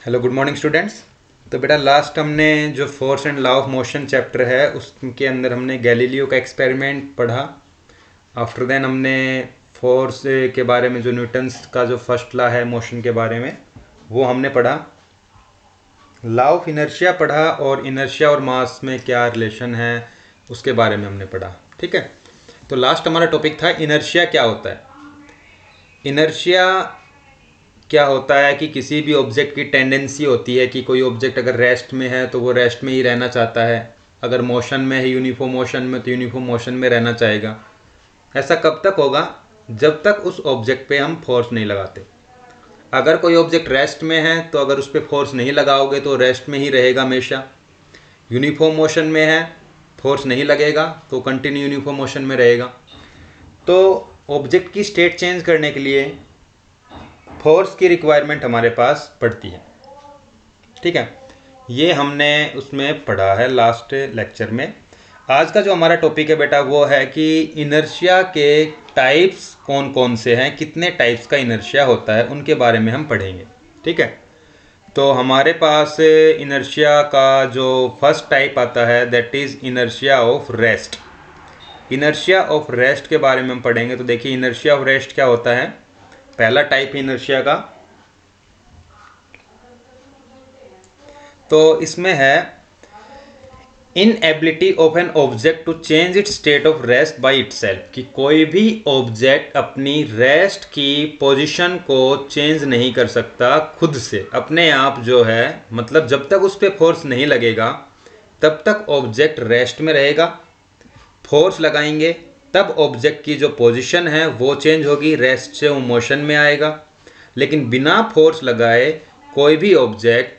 Hello good morning students. तो बेटा last हमने जो force and law of motion chapter है उसके अंदर हमने गैलीलियो का एक्सपेरिमेंट पढ़ा। आफ्टर देन हमने फोर्स के बारे में जो न्यूटन्स का जो फर्स्ट लॉ है मोशन के बारे में वो हमने पढ़ा। लॉ ऑफ इनर्शिया पढ़ा और इनर्शिया और मास में क्या रिलेशन है उसके बारे में हमने पढ़ा। ठीक है, तो लास्ट हमारा टॉपिक था इनर्शिया क्या होता है। इनर्शिया क्या होता है कि किसी भी ऑब्जेक्ट की टेंडेंसी होती है कि कोई ऑब्जेक्ट अगर रेस्ट में है तो वो रेस्ट में ही रहना चाहता है, अगर मोशन में है यूनिफॉर्म मोशन में तो यूनिफॉर्म मोशन में रहना चाहेगा। ऐसा कब तक होगा? जब तक उस ऑब्जेक्ट पे हम फोर्स नहीं लगाते। अगर कोई ऑब्जेक्ट रेस्ट में है तो अगर उस पर फोर्स नहीं लगाओगे तो रेस्ट में ही रहेगा हमेशा। यूनिफॉर्म मोशन में है, फोर्स नहीं लगेगा तो कंटिन्यू यूनिफॉर्म मोशन में रहेगा। तो ऑब्जेक्ट की स्टेट चेंज करने के लिए फोर्स की रिक्वायरमेंट हमारे पास पड़ती है। ठीक है, ये हमने उसमें पढ़ा है लास्ट लेक्चर में। आज का जो हमारा टॉपिक है बेटा वो है कि इनर्शिया के टाइप्स कौन कौन से हैं, कितने टाइप्स का इनर्शिया होता है उनके बारे में हम पढ़ेंगे। ठीक है, तो हमारे पास इनर्शिया का जो फर्स्ट टाइप आता है that is inertia of rest. Inertia of rest के बारे में हम पढ़ेंगे। तो देखिए इनर्शिया ऑफ रेस्ट क्या होता है। पहला टाइप इनर्शिया का तो इसमें है inability of an object to change its state of rest by itself, कि कोई भी ऑब्जेक्ट अपनी रेस्ट की पोजीशन को चेंज नहीं कर सकता खुद से अपने आप। जो है मतलब जब तक उस पर फोर्स नहीं लगेगा तब तक ऑब्जेक्ट रेस्ट में रहेगा। फोर्स लगाएंगे तब ऑब्जेक्ट की जो पोजीशन है वो चेंज होगी, रेस्ट से वो मोशन में आएगा। लेकिन बिना फोर्स लगाए कोई भी ऑब्जेक्ट,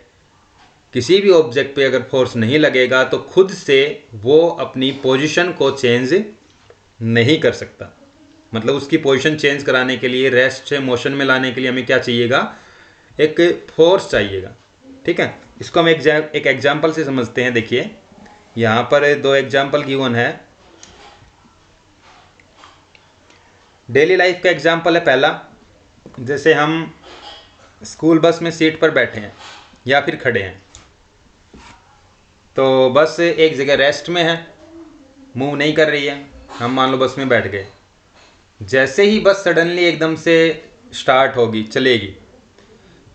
किसी भी ऑब्जेक्ट पे अगर फोर्स नहीं लगेगा तो खुद से वो अपनी पोजीशन को चेंज नहीं कर सकता। मतलब उसकी पोजीशन चेंज कराने के लिए, रेस्ट से मोशन में लाने के लिए हमें क्या चाहिएगा? एक फोर्स चाहिएगा। ठीक है, इसको हम एक एग्जाम्पल से समझते हैं। देखिए यहाँ पर दो एग्जाम्पल गिवन है। डेली लाइफ का एग्जाम्पल है पहला, जैसे हम स्कूल बस में सीट पर बैठे हैं या फिर खड़े हैं, तो बस एक जगह रेस्ट में है, मूव नहीं कर रही है। हम मान लो बस में बैठ गए। जैसे ही बस सडनली एकदम से स्टार्ट होगी, चलेगी,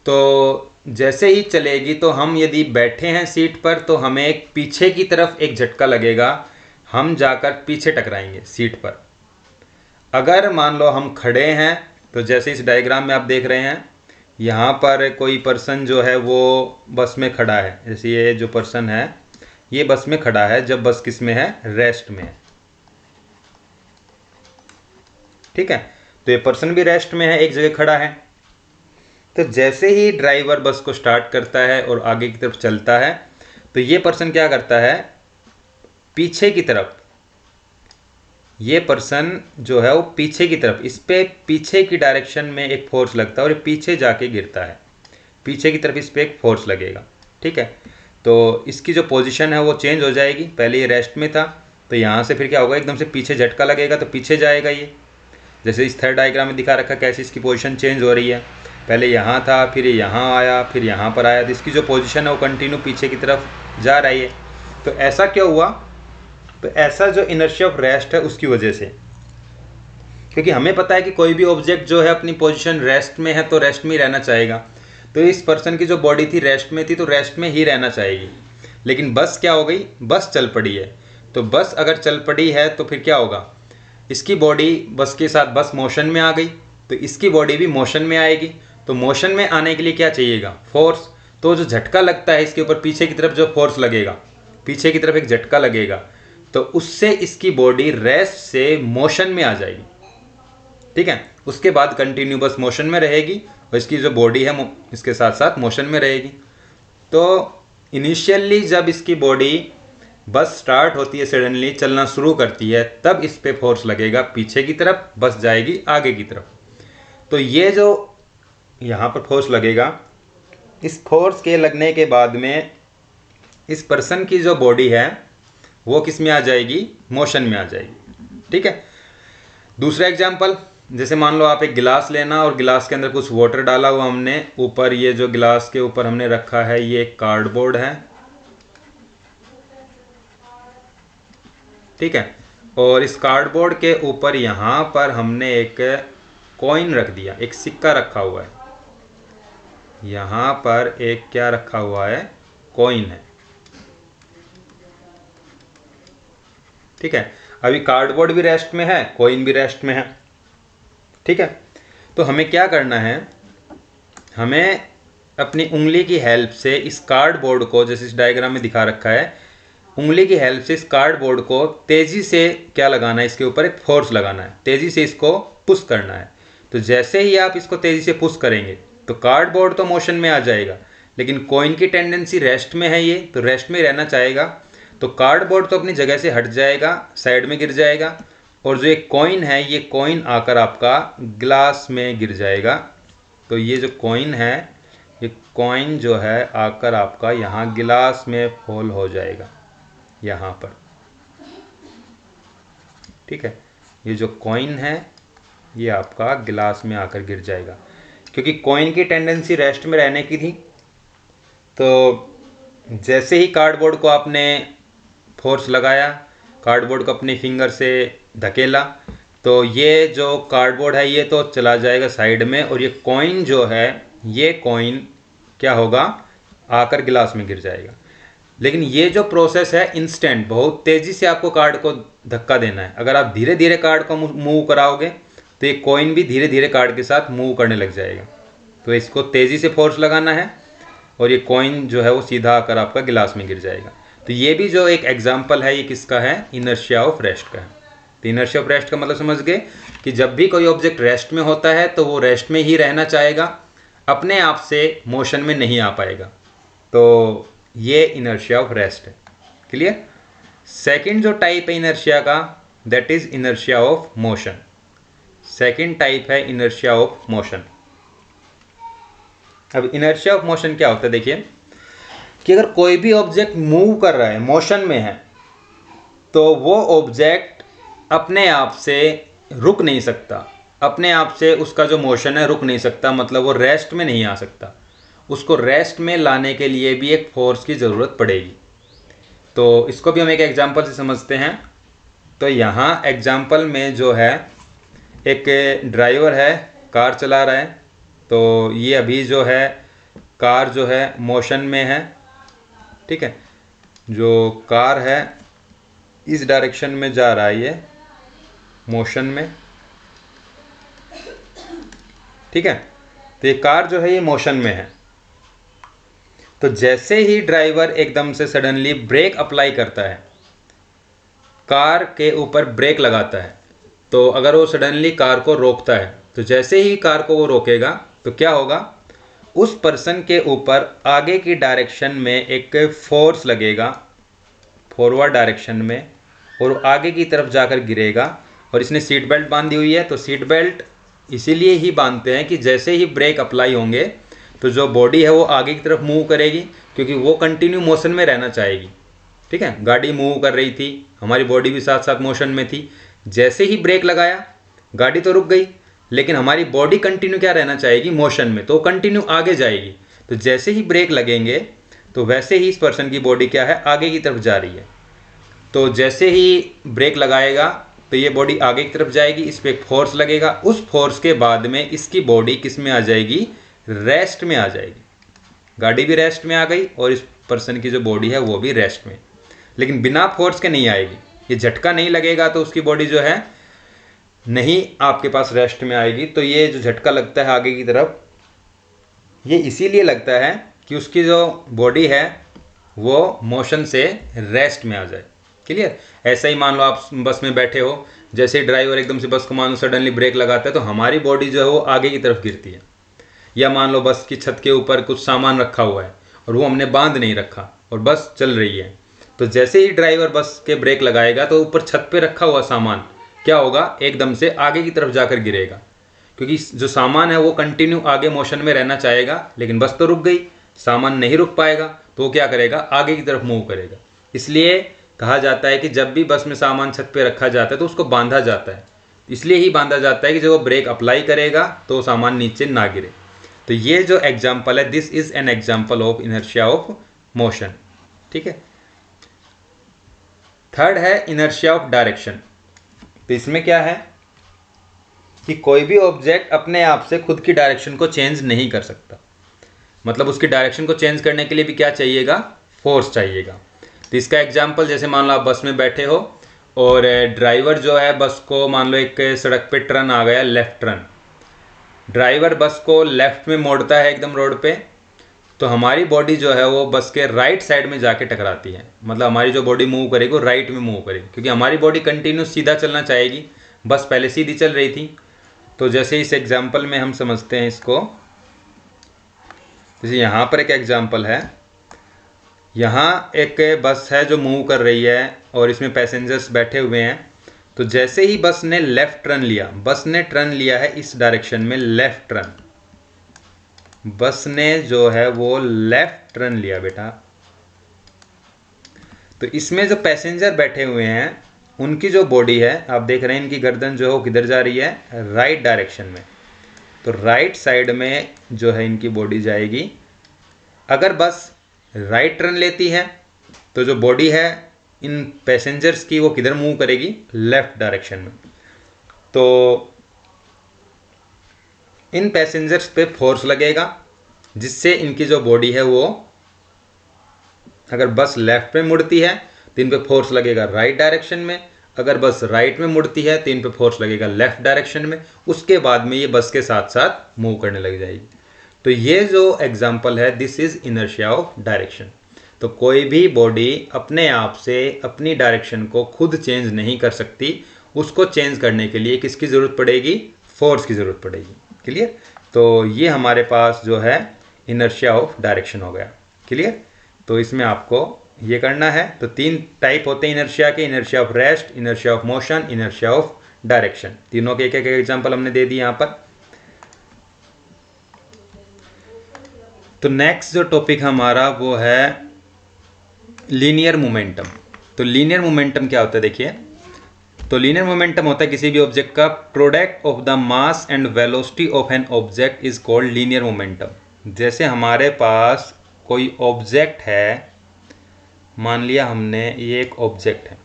तो जैसे ही चलेगी तो हम यदि बैठे हैं सीट पर तो हमें एक पीछे की तरफ एक झटका लगेगा, हम जाकर पीछे टकराएंगे सीट पर। अगर मान लो हम खड़े हैं तो जैसे इस डायग्राम में आप देख रहे हैं, यहाँ पर कोई पर्सन जो है वो बस में खड़ा है। जैसे ये जो पर्सन है ये बस में खड़ा है जब बस किस में है? रेस्ट में है। ठीक है, तो ये पर्सन भी रेस्ट में है, एक जगह खड़ा है। तो जैसे ही ड्राइवर बस को स्टार्ट करता है और आगे की तरफ चलता है तो ये पर्सन क्या करता है? पीछे की तरफ, ये पर्सन जो है वो पीछे की तरफ, इस पे पीछे की डायरेक्शन में एक फोर्स लगता है और ये पीछे जाके गिरता है। पीछे की तरफ इस पे एक फोर्स लगेगा। ठीक है, तो इसकी जो पोजीशन है वो चेंज हो जाएगी। पहले ये रेस्ट में था तो यहाँ से फिर क्या होगा? एकदम से पीछे झटका लगेगा तो पीछे जाएगा ये। जैसे इस थर्ड डायग्राम में दिखा रखा कैसे इसकी पोजीशन चेंज हो रही है। पहले यहाँ था, फिर यहाँ आया, फिर यहाँ पर आया, तो इसकी जो पोजीशन है वो कंटिन्यू पीछे की तरफ जा रही है। तो ऐसा क्यों हुआ? तो ऐसा जो इनर्शिया ऑफ रेस्ट है उसकी वजह से, क्योंकि हमें पता है कि कोई भी ऑब्जेक्ट जो है अपनी पोजीशन रेस्ट में है तो रेस्ट में ही रहना चाहेगा। तो इस पर्सन की जो बॉडी थी रेस्ट में थी तो रेस्ट में ही रहना चाहेगी। लेकिन बस क्या हो गई? बस चल पड़ी है। तो बस अगर चल पड़ी है तो फिर क्या होगा? इसकी बॉडी बस के साथ, बस मोशन में आ गई तो इसकी बॉडी भी मोशन में आएगी। तो मोशन में आने के लिए क्या चाहिएगा? फोर्स। तो जो झटका लगता है इसके ऊपर, पीछे की तरफ जो फोर्स लगेगा, पीछे की तरफ एक झटका लगेगा तो उससे इसकी बॉडी रेस्ट से मोशन में आ जाएगी। ठीक है, उसके बाद कंटिन्यू बस मोशन में रहेगी और इसकी जो बॉडी है इसके साथ साथ मोशन में रहेगी। तो इनिशियली जब इसकी बॉडी बस स्टार्ट होती है, सडनली चलना शुरू करती है, तब इस पे फोर्स लगेगा पीछे की तरफ, बस जाएगी आगे की तरफ। तो ये जो यहाँ पर फोर्स लगेगा, इस फोर्स के लगने के बाद में इस पर्सन की जो बॉडी है वो किस में आ जाएगी? मोशन में आ जाएगी। ठीक है, दूसरा एग्जाम्पल, जैसे मान लो आप एक गिलास लेना और गिलास के अंदर कुछ वाटर डाला हुआ हमने, ऊपर ये जो गिलास के ऊपर हमने रखा है ये कार्डबोर्ड है, ठीक है। और इस कार्डबोर्ड के ऊपर यहाँ पर हमने एक कॉइन रख दिया, एक सिक्का रखा हुआ है। यहाँ पर एक क्या रखा हुआ है, कॉइन है, ठीक है। अभी कार्डबोर्ड भी रेस्ट में है, कॉइन भी रेस्ट में है, ठीक है। तो हमें क्या करना है, हमें अपनी उंगली की हेल्प से इस कार्डबोर्ड को, जैसे इस डायग्राम में दिखा रखा है, उंगली की हेल्प से इस कार्डबोर्ड को तेजी से क्या लगाना है, इसके ऊपर एक फोर्स लगाना है, तेजी से इसको पुश करना है। तो जैसे ही आप इसको तेजी से पुश करेंगे तो कार्डबोर्ड तो मोशन में आ जाएगा, लेकिन कॉइन की टेंडेंसी रेस्ट में है, ये तो रेस्ट में रहना चाहेगा। तो कार्डबोर्ड तो अपनी जगह से हट जाएगा, साइड में गिर जाएगा, और जो एक कॉइन है ये कॉइन आकर आपका ग्लास में गिर जाएगा। तो ये जो कॉइन है, ये कॉइन जो है आकर आपका यहाँ गिलास में फॉल हो जाएगा, यहाँ पर, ठीक है। ये जो कॉइन है ये आपका गिलास में आकर गिर जाएगा, क्योंकि कॉइन की टेंडेंसी रेस्ट में रहने की थी। तो जैसे ही कार्डबोर्ड को आपने फोर्स लगाया, कार्डबोर्ड को अपनी फिंगर से धकेला, तो ये जो कार्डबोर्ड है ये तो चला जाएगा साइड में, और ये कॉइन जो है, ये कॉइन क्या होगा, आकर गिलास में गिर जाएगा। लेकिन ये जो प्रोसेस है इंस्टेंट, बहुत तेज़ी से आपको कार्ड को धक्का देना है। अगर आप धीरे धीरे कार्ड को मूव कराओगे तो ये कॉइन भी धीरे धीरे कार्ड के साथ मूव करने लग जाएगा। तो इसको तेज़ी से फोर्स लगाना है और ये कॉइन जो है वो सीधा आकर आपका गिलास में गिर जाएगा। तो ये भी जो एक एग्जाम्पल है ये किसका है, इनर्शिया ऑफ रेस्ट का है। तो इनर्शिया ऑफ रेस्ट का मतलब समझ गए कि जब भी कोई ऑब्जेक्ट रेस्ट में होता है तो वो रेस्ट में ही रहना चाहेगा, अपने आप से मोशन में नहीं आ पाएगा। तो ये इनर्शिया ऑफ रेस्ट है। क्लियर। सेकंड जो टाइप है इनर्शिया का, that is inertia of motion. Second type है इनर्शिया ऑफ मोशन। अब इनर्शिया ऑफ मोशन क्या होता है, देखिए कि अगर कोई भी ऑब्जेक्ट मूव कर रहा है, मोशन में है, तो वो ऑब्जेक्ट अपने आप से रुक नहीं सकता, अपने आप से उसका जो मोशन है रुक नहीं सकता, मतलब वो रेस्ट में नहीं आ सकता। उसको रेस्ट में लाने के लिए भी एक फोर्स की ज़रूरत पड़ेगी। तो इसको भी हम एक एग्जांपल से समझते हैं। तो यहाँ एग्जांपल में जो है एक ड्राइवर है, कार चला रहा है। तो ये अभी जो है कार जो है मोशन में है, ठीक है। जो कार है इस डायरेक्शन में जा रहा है, ये मोशन में, ठीक है। तो ये कार जो है ये मोशन में है। तो जैसे ही ड्राइवर एकदम से सडनली ब्रेक अप्लाई करता है, कार के ऊपर ब्रेक लगाता है, तो अगर वो सडनली कार को रोकता है, तो जैसे ही कार को वो रोकेगा तो क्या होगा, उस पर्सन के ऊपर आगे की डायरेक्शन में एक फोर्स लगेगा, फॉरवर्ड डायरेक्शन में, और आगे की तरफ जाकर गिरेगा। और इसने सीट बेल्ट बांधी हुई है, तो सीट बेल्ट इसीलिए ही बांधते हैं कि जैसे ही ब्रेक अप्लाई होंगे तो जो बॉडी है वो आगे की तरफ मूव करेगी, क्योंकि वो कंटिन्यू मोशन में रहना चाहेगी, ठीक है। गाड़ी मूव कर रही थी, हमारी बॉडी भी साथ साथ मोशन में थी। जैसे ही ब्रेक लगाया, गाड़ी तो रुक गई, लेकिन हमारी बॉडी कंटिन्यू क्या रहना चाहेगी, मोशन में, तो कंटिन्यू आगे जाएगी। तो जैसे ही ब्रेक लगेंगे तो वैसे ही इस पर्सन की बॉडी क्या है, आगे की तरफ जा रही है। तो जैसे ही ब्रेक लगाएगा तो ये बॉडी आगे की तरफ जाएगी, इस पर एक फोर्स लगेगा, उस फोर्स के बाद में इसकी बॉडी किस में आ जाएगी, रेस्ट में आ जाएगी। गाड़ी भी रेस्ट में आ गई और इस पर्सन की जो बॉडी है वो भी रेस्ट में, लेकिन बिना फोर्स के नहीं आएगी। ये झटका नहीं लगेगा तो उसकी बॉडी जो है नहीं आपके पास रेस्ट में आएगी। तो ये जो झटका लगता है आगे की तरफ, ये इसीलिए लगता है कि उसकी जो बॉडी है वो मोशन से रेस्ट में आ जाए। क्लियर। ऐसा ही मान लो आप बस में बैठे हो, जैसे ही ड्राइवर एकदम से बस को मान लो सडनली ब्रेक लगाता है तो हमारी बॉडी जो है वो आगे की तरफ गिरती है। या मान लो बस की छत के ऊपर कुछ सामान रखा हुआ है और वो हमने बांध नहीं रखा और बस चल रही है, तो जैसे ही ड्राइवर बस के ब्रेक लगाएगा तो ऊपर छत पे रखा हुआ सामान क्या होगा, एकदम से आगे की तरफ जाकर गिरेगा, क्योंकि जो सामान है वो कंटिन्यू आगे मोशन में रहना चाहेगा, लेकिन बस तो रुक गई, सामान नहीं रुक पाएगा, तो वो क्या करेगा, आगे की तरफ मूव करेगा। इसलिए कहा जाता है कि जब भी बस में सामान छत पे रखा जाता है तो उसको बांधा जाता है। इसलिए ही बांधा जाता है कि जब वो ब्रेक अप्लाई करेगा तो सामान नीचे ना गिरे। तो ये जो एग्जाम्पल है, this is an example of inertia of motion. ठीक है। थर्ड है इनर्शिया ऑफ डायरेक्शन। तो इसमें क्या है कि कोई भी ऑब्जेक्ट अपने आप से खुद की डायरेक्शन को चेंज नहीं कर सकता। मतलब उसकी डायरेक्शन को चेंज करने के लिए भी क्या चाहिएगा, फोर्स चाहिएगा। तो इसका एग्जांपल जैसे मान लो आप बस में बैठे हो और ड्राइवर जो है बस को, मान लो एक सड़क पे टर्न आ गया, लेफ्ट टर्न, ड्राइवर बस को लेफ्ट में मोड़ता है एकदम रोड पे, तो हमारी बॉडी जो है वो बस के राइट साइड में जाके टकराती है। मतलब हमारी जो बॉडी मूव करेगी वो राइट में मूव करेगी, क्योंकि हमारी बॉडी कंटिन्यूस सीधा चलना चाहेगी, बस पहले सीधी चल रही थी। तो जैसे इस एग्जांपल में हम समझते हैं इसको, जैसे यहाँ पर एक एग्जांपल है, यहाँ एक बस है जो मूव कर रही है और इसमें पैसेंजर्स बैठे हुए हैं। तो जैसे ही बस ने लेफ्ट टर्न लिया, बस ने टर्न लिया है इस डायरेक्शन में, लेफ्ट टर्न, बस ने जो है वो लेफ्ट टर्न लिया बेटा। तो इसमें जो पैसेंजर बैठे हुए हैं उनकी जो बॉडी है, आप देख रहे हैं इनकी गर्दन जो है वो किधर जा रही है, राइट डायरेक्शन में। तो राइट साइड में जो है इनकी बॉडी जाएगी। अगर बस राइट टर्न लेती है तो जो बॉडी है इन पैसेंजर्स की वो किधर मूव करेगी, लेफ्ट डायरेक्शन में। तो इन पैसेंजर्स पे फोर्स लगेगा, जिससे इनकी जो बॉडी है वो, अगर बस लेफ्ट में मुड़ती है तो इन पे फोर्स लगेगा राइट डायरेक्शन में, अगर बस राइट में मुड़ती है तो इन पे फोर्स लगेगा लेफ्ट डायरेक्शन में। उसके बाद में ये बस के साथ साथ मूव करने लग जाएगी। तो ये जो एग्जांपल है, this is inertia of direction. तो कोई भी बॉडी अपने आप से अपनी डायरेक्शन को खुद चेंज नहीं कर सकती, उसको चेंज करने के लिए किसकी ज़रूरत पड़ेगी, फोर्स की ज़रूरत पड़ेगी। क्लियर। तो ये हमारे पास जो है इनर्शिया ऑफ डायरेक्शन हो गया। क्लियर। तो इसमें आपको ये करना है। तो 3 टाइप होते हैं इनर्शिया के, inertia of rest, inertia of motion, inertia of direction. तीनों के एक एक एग्जांपल हमने दे दिए यहाँ पर। तो नेक्स्ट जो टॉपिक हमारा वो है लीनियर मोमेंटम। तो लीनियर मोमेंटम क्या होता है, देखिए। तो लीनियर मोमेंटम होता है किसी भी ऑब्जेक्ट का product of the mass and velocity of an object is called linear momentum. जैसे हमारे पास कोई ऑब्जेक्ट है, मान लिया हमने ये एक ऑब्जेक्ट है,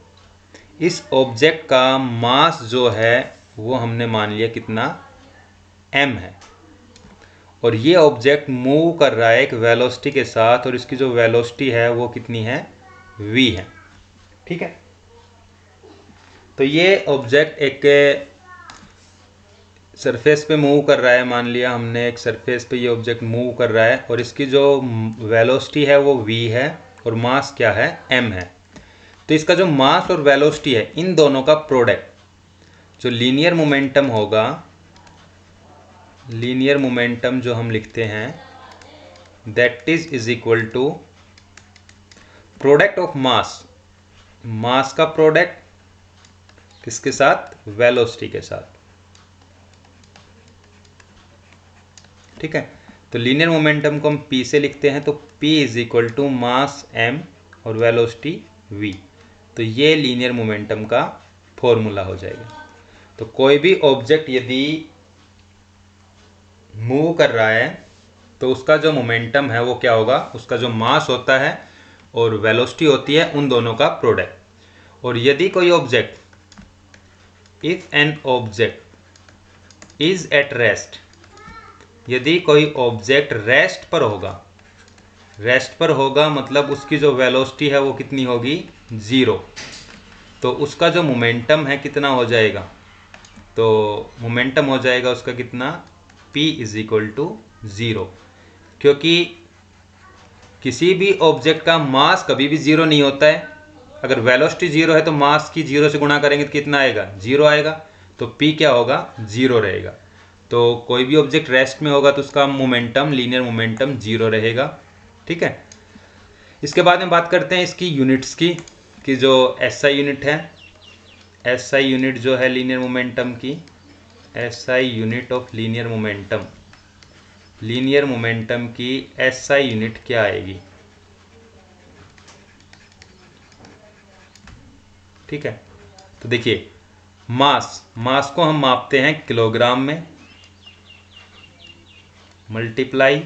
इस ऑब्जेक्ट का मास जो है वो हमने मान लिया कितना, m है, और ये ऑब्जेक्ट मूव कर रहा है एक वेलोसिटी के साथ, और इसकी जो वेलोसिटी है वो कितनी है, v है। ठीक है। तो ये ऑब्जेक्ट एक सरफेस पे मूव कर रहा है, मान लिया हमने एक सरफेस पे ये ऑब्जेक्ट मूव कर रहा है, और इसकी जो वेलोसिटी है वो v है और मास क्या है, m है। तो इसका जो मास और वेलोसिटी है, इन दोनों का प्रोडक्ट जो लीनियर मोमेंटम होगा, लीनियर मोमेंटम जो हम लिखते हैं, that is equal to product of mass, mass का प्रोडक्ट किसके साथ, वेलोसिटी के साथ। ठीक है। तो लीनियर मोमेंटम को हम p से लिखते हैं, तो p is equal to mass m और वेलोसिटी v। तो ये लीनियर मोमेंटम का फॉर्मूला हो जाएगा। तो कोई भी ऑब्जेक्ट यदि मूव कर रहा है तो उसका जो मोमेंटम है वो क्या होगा, उसका जो मास होता है और वेलोसिटी होती है, उन दोनों का प्रोडक्ट। और यदि कोई object, if an object is at rest, यदि कोई ऑब्जेक्ट रेस्ट पर होगा, रेस्ट पर होगा मतलब उसकी जो वेलोसिटी है वो कितनी होगी, 0, तो उसका जो मोमेंटम है कितना हो जाएगा, तो मोमेंटम हो जाएगा उसका कितना, p इज इक्वल टू 0। क्योंकि किसी भी ऑब्जेक्ट का मास कभी भी 0 नहीं होता है। अगर वेलोसिटी 0 है तो मास की 0 से गुणा करेंगे तो कितना आएगा, 0 आएगा। तो p क्या होगा, 0 रहेगा। तो कोई भी ऑब्जेक्ट रेस्ट में होगा तो उसका मोमेंटम, लीनियर मोमेंटम 0 रहेगा। ठीक है। इसके बाद में बात करते हैं इसकी यूनिट्स की, कि जो SI यूनिट है, SI यूनिट जो है लीनियर मोमेंटम की, SI unit of linear momentum, linear momentum की SI यूनिट क्या आएगी। ठीक है। तो देखिए मास को हम मापते हैं किलोग्राम में, मल्टीप्लाई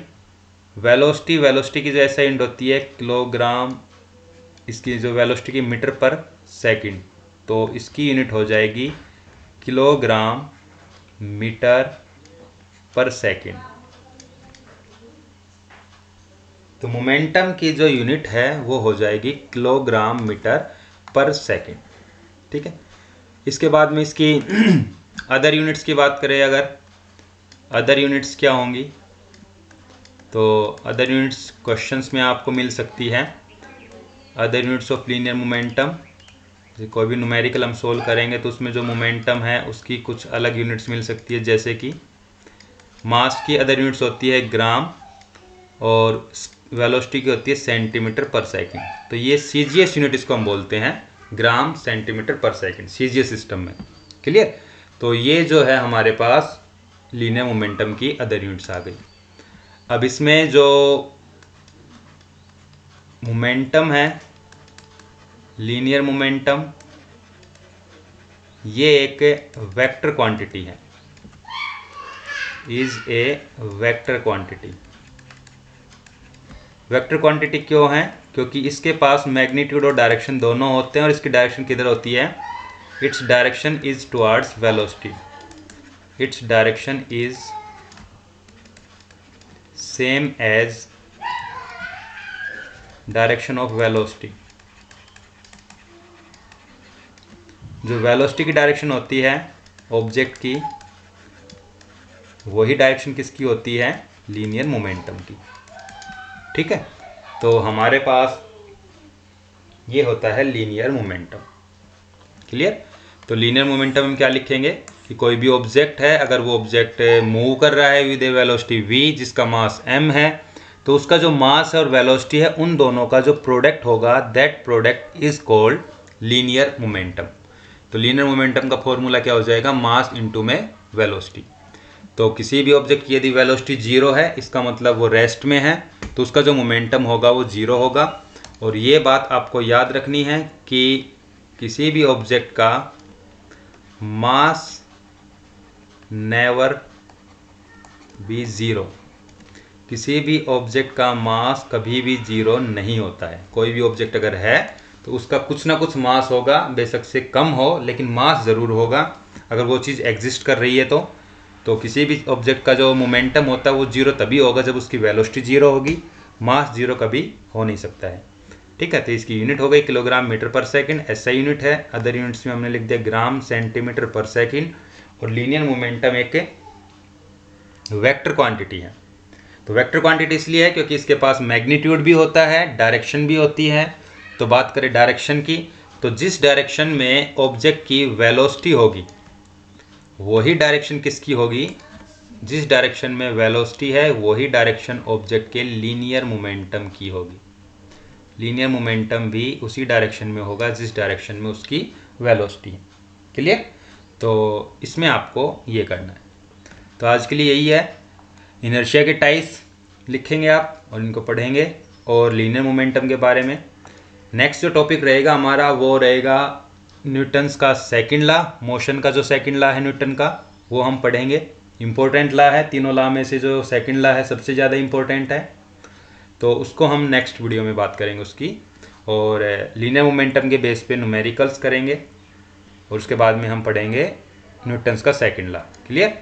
वेलोसिटी की जो ऐसा यूनिट होती है किलोग्राम, इसकी जो वेलोसिटी की मीटर पर सेकंड, तो इसकी यूनिट हो जाएगी किलोग्राम मीटर पर सेकंड। तो मोमेंटम की जो यूनिट है वो हो जाएगी किलोग्राम मीटर पर सेकंड। ठीक है, इसके बाद में इसकी अदर यूनिट्स की बात करें, अगर अदर यूनिट्स क्या होंगी, तो अदर यूनिट्स क्वेश्चंस में आपको मिल सकती है। Other units of linear momentum, कोई भी न्यूमेरिकल हम सोल्व करेंगे तो उसमें जो मोमेंटम है उसकी कुछ अलग यूनिट्स मिल सकती है, जैसे कि मास की अदर यूनिट्स होती है ग्राम और वेलोसिटी की होती है सेंटीमीटर पर सेकंड। तो ये सीजीएस यूनिट इसको हम बोलते हैं, ग्राम सेंटीमीटर पर सेकंड, सीजीएस सिस्टम में। क्लियर? तो ये जो है हमारे पास लीनियर मोमेंटम की अदर यूनिट्स आ गई। अब इसमें जो मोमेंटम है, लीनियर मोमेंटम, ये एक वेक्टर क्वांटिटी है, is a vector quantity. Vector quantity क्यों है? क्योंकि इसके पास मैग्नीट्यूड और डायरेक्शन दोनों होते हैं, और इसकी डायरेक्शन किधर होती है? Its direction is towards velocity, its direction is same as direction of velocity. जो वेलोसिटी की डायरेक्शन होती है ऑब्जेक्ट की, वही डायरेक्शन किसकी होती है? लीनियर मोमेंटम की। ठीक है, तो हमारे पास ये होता है लीनियर मोमेंटम। क्लियर? तो लीनियर मोमेंटम हम क्या लिखेंगे कि कोई भी ऑब्जेक्ट है, अगर वो ऑब्जेक्ट मूव कर रहा है विद ए वेलोसिटी v, जिसका मास m है, तो उसका जो मास है और वेलोसिटी है, उन दोनों का जो प्रोडक्ट होगा, that product is called linear momentum. तो लीनियर मोमेंटम का फॉर्मूला क्या हो जाएगा? मास इंटू में वेलोसिटी। तो किसी भी ऑब्जेक्ट की यदि वेलोसिटी 0 है, इसका मतलब वो रेस्ट में है, तो उसका जो मोमेंटम होगा वो 0 होगा। और ये बात आपको याद रखनी है कि किसी भी ऑब्जेक्ट का मास नेवर बी 0, किसी भी ऑब्जेक्ट का मास कभी भी 0 नहीं होता है। कोई भी ऑब्जेक्ट अगर है तो उसका कुछ ना कुछ मास होगा, बेशक से कम हो, लेकिन मास ज़रूर होगा अगर वो चीज़ एग्जिस्ट कर रही है। तो किसी भी ऑब्जेक्ट का जो मोमेंटम होता है वो 0 तभी होगा जब उसकी वेलोसिटी 0 होगी, मास 0 कभी हो नहीं सकता है। ठीक है, तो इसकी यूनिट हो गई किलोग्राम मीटर पर सेकंड, ऐसा यूनिट है। अदर यूनिट्स में हमने लिख दिया ग्राम सेंटीमीटर पर सेकंड। और लीनियर मोमेंटम एक वेक्टर क्वांटिटी है। तो वेक्टर क्वांटिटी इसलिए है क्योंकि इसके पास मैग्नीट्यूड भी होता है, डायरेक्शन भी होती है। तो बात करें डायरेक्शन की, तो जिस डायरेक्शन में ऑब्जेक्ट की वेलोसिटी होगी, वही डायरेक्शन किसकी होगी? जिस डायरेक्शन में वेलोसिटी है वही डायरेक्शन ऑब्जेक्ट के लीनियर मोमेंटम की होगी। लीनियर मोमेंटम भी उसी डायरेक्शन में होगा जिस डायरेक्शन में उसकी वेलोसिटी है। क्लियर? तो इसमें आपको ये करना है। तो आज के लिए यही है। इनर्शिया के टाइप्स लिखेंगे आप और इनको पढ़ेंगे, और लीनियर मोमेंटम के बारे में। नेक्स्ट जो टॉपिक रहेगा हमारा वो रहेगा न्यूटन्स का सेकंड लॉ, मोशन का जो सेकंड लॉ है न्यूटन का, वो हम पढ़ेंगे। इम्पोर्टेंट लॉ है, तीनों लॉ में से जो सेकंड लॉ है सबसे ज़्यादा इम्पोर्टेंट है, तो उसको हम नेक्स्ट वीडियो में बात करेंगे उसकी। और लीनियर मोमेंटम के बेस पे न्यूमेरिकल्स करेंगे, और उसके बाद में हम पढ़ेंगे न्यूटन्स का सेकंड लॉ। क्लियर?